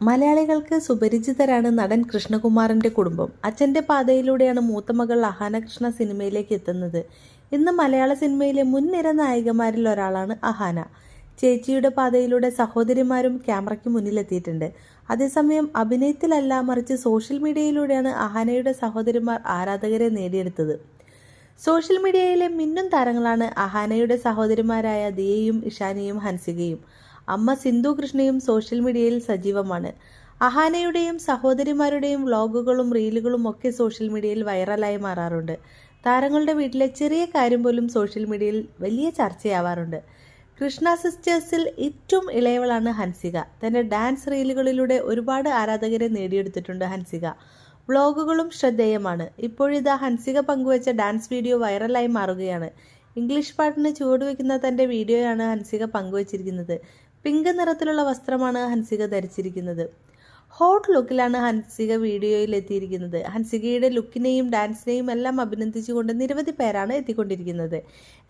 മലയാളികൾക്ക് സുപരിചിതരാണ് നടൻ കൃഷ്ണകുമാറിന്റെ കുടുംബം. അച്ഛന്റെ പാതയിലൂടെയാണ് മൂത്ത മകൾ അഹാന കൃഷ്ണ സിനിമയിലേക്ക് എത്തുന്നത്. ഇന്ന് മലയാള സിനിമയിലെ മുൻനിര നായികമാരിൽ ഒരാളാണ് അഹാന. ചേച്ചിയുടെ പാതയിലൂടെ സഹോദരിമാരും ക്യാമറയ്ക്ക് മുന്നിലെത്തിയിട്ടുണ്ട്. അതേസമയം അഭിനയത്തിലല്ല, മറിച്ച് സോഷ്യൽ മീഡിയയിലൂടെയാണ് അഹാനയുടെ സഹോദരിമാർ ആരാധകരെ നേടിയെടുത്തത്. സോഷ്യൽ മീഡിയയിലെ മിന്നും താരങ്ങളാണ് അഹാനയുടെ സഹോദരിമാരായ ദിയയും ഇഷാനിയും ഹൻസികയും. അമ്മ സിന്ധു കൃഷ്ണയും സോഷ്യൽ മീഡിയയിൽ സജീവമാണ്. അഹാനയുടെയും സഹോദരിമാരുടെയും വ്ളോഗുകളും റീലുകളും ഒക്കെ സോഷ്യൽ മീഡിയയിൽ വൈറലായി മാറാറുണ്ട്. താരങ്ങളുടെ വീട്ടിലെ ചെറിയ കാര്യം പോലും സോഷ്യൽ മീഡിയയിൽ വലിയ ചർച്ചയാവാറുണ്ട്. കൃഷ്ണ സിസ്റ്റേഴ്സിൽ ഏറ്റവും ഇളയവളാണ് ഹൻസിക. തൻ്റെ ഡാൻസ് റീലുകളിലൂടെ ഒരുപാട് ആരാധകരെ നേടിയെടുത്തിട്ടുണ്ട് ഹൻസിക. വ്ളോഗുകളും ശ്രദ്ധേയമാണ്. ഇപ്പോഴിതാ ഹൻസിക പങ്കുവച്ച ഡാൻസ് വീഡിയോ വൈറലായി മാറുകയാണ്. ഇംഗ്ലീഷ് പാട്ടിന് ചുവടുവെക്കുന്ന തൻ്റെ വീഡിയോയാണ് ഹൻസിക പങ്കുവച്ചിരിക്കുന്നത്. പിങ്ക് നിറത്തിലുള്ള വസ്ത്രമാണ് ഹൻസിക ധരിച്ചിരിക്കുന്നത്. ഹോട്ട് ലുക്കിലാണ് ഹൻസിക വീഡിയോയിൽ എത്തിയിരിക്കുന്നത്. ഹൻസികയുടെ ലുക്കിനെയും ഡാൻസിനെയും എല്ലാം അഭിനന്ദിച്ചുകൊണ്ട് നിരവധി പേരാണ് എത്തിക്കൊണ്ടിരിക്കുന്നത്.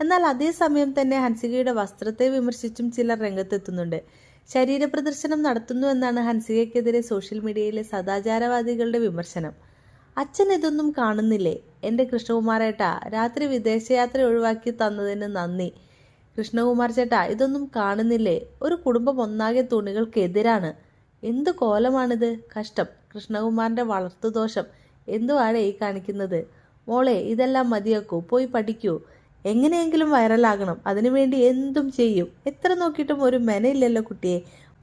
എന്നാൽ അതേസമയം തന്നെ ഹൻസികയുടെ വസ്ത്രത്തെ വിമർശിച്ചും ചിലർ രംഗത്തെത്തുന്നുണ്ട്. ശരീര പ്രദർശനം നടത്തുന്നു എന്നാണ് ഹൻസികയ്ക്കെതിരെ സോഷ്യൽ മീഡിയയിലെ സദാചാരവാദികളുടെ വിമർശനം. അച്ഛൻ ഇതൊന്നും കാണുന്നില്ലേ? എൻ്റെ കൃഷ്ണകുമാരേട്ടാ, രാത്രി വിദേശയാത്ര ഒഴിവാക്കി തന്നതിന് നന്ദി. കൃഷ്ണകുമാർ ചേട്ടാ, ഇതൊന്നും കാണുന്നില്ലേ? ഒരു കുടുംബം ഒന്നാകെ തുണികൾക്കെതിരാണ്. എന്തു കോലമാണിത്? കഷ്ടം. കൃഷ്ണകുമാറിൻ്റെ വളർത്തുദോഷം എന്തുവാണ് ഈ കാണിക്കുന്നത്? മോളെ, ഇതെല്ലാം മതിയാക്കൂ, പോയി പഠിക്കൂ. എങ്ങനെയെങ്കിലും വൈറലാകണം, അതിനുവേണ്ടി എന്തും ചെയ്യും. എത്ര നോക്കിയിട്ടും ഒരു മെനയില്ലല്ലോ കുട്ടിയെ.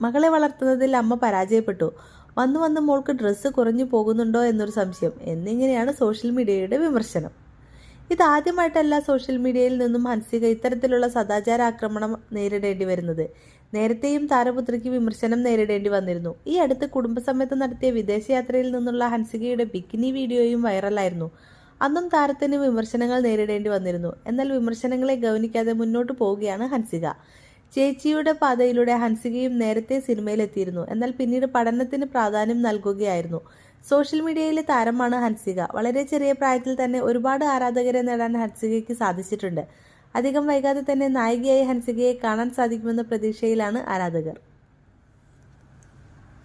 മകളെ വളർത്തുന്നതിൽ അമ്മ പരാജയപ്പെട്ടു. വന്നു വന്ന് മോൾക്ക് ഡ്രസ്സ് കുറഞ്ഞു പോകുന്നുണ്ടോ എന്നൊരു സംശയം എന്നിങ്ങനെയാണ് സോഷ്യൽ മീഡിയയുടെ വിമർശനം. ഇതാദ്യമായിട്ടല്ല സോഷ്യൽ മീഡിയയിൽ നിന്നും ഹൻസിക ഇത്തരത്തിലുള്ള സദാചാര ആക്രമണം നേരിടേണ്ടി വരുന്നത്. നേരത്തെയും താരപുത്രിക്ക് വിമർശനം നേരിടേണ്ടി വന്നിരുന്നു. ഈ അടുത്ത് കുടുംബസമേതം നടത്തിയ വിദേശയാത്രയിൽ നിന്നുള്ള ഹൻസികയുടെ ബിക്കിനി വീഡിയോയും വൈറലായിരുന്നു. അന്നും താരത്തിന് വിമർശനങ്ങൾ നേരിടേണ്ടി വന്നിരുന്നു. എന്നാൽ വിമർശനങ്ങളെ ഗൗനിക്കാതെ മുന്നോട്ട് പോവുകയാണ് ഹൻസിക. ചേച്ചിയുടെ പാതയിലൂടെ ഹൻസികയും നേരത്തെ സിനിമയിലെത്തിയിരുന്നു. എന്നാൽ പിന്നീട് പഠനത്തിന് പ്രാധാന്യം നൽകുകയായിരുന്നു. സോഷ്യൽ മീഡിയയിലെ താരമാണ് ഹൻസിക. വളരെ ചെറിയ പ്രായത്തിൽ തന്നെ ഒരുപാട് ആരാധകരെ നേടാൻ ഹൻസികയ്ക്ക് സാധിച്ചിട്ടുണ്ട്. അധികം വൈകാതെ തന്നെ നായികയായി ഹൻസികയെ കാണാൻ സാധിക്കുമെന്ന പ്രതീക്ഷയിലാണ് ആരാധകർ.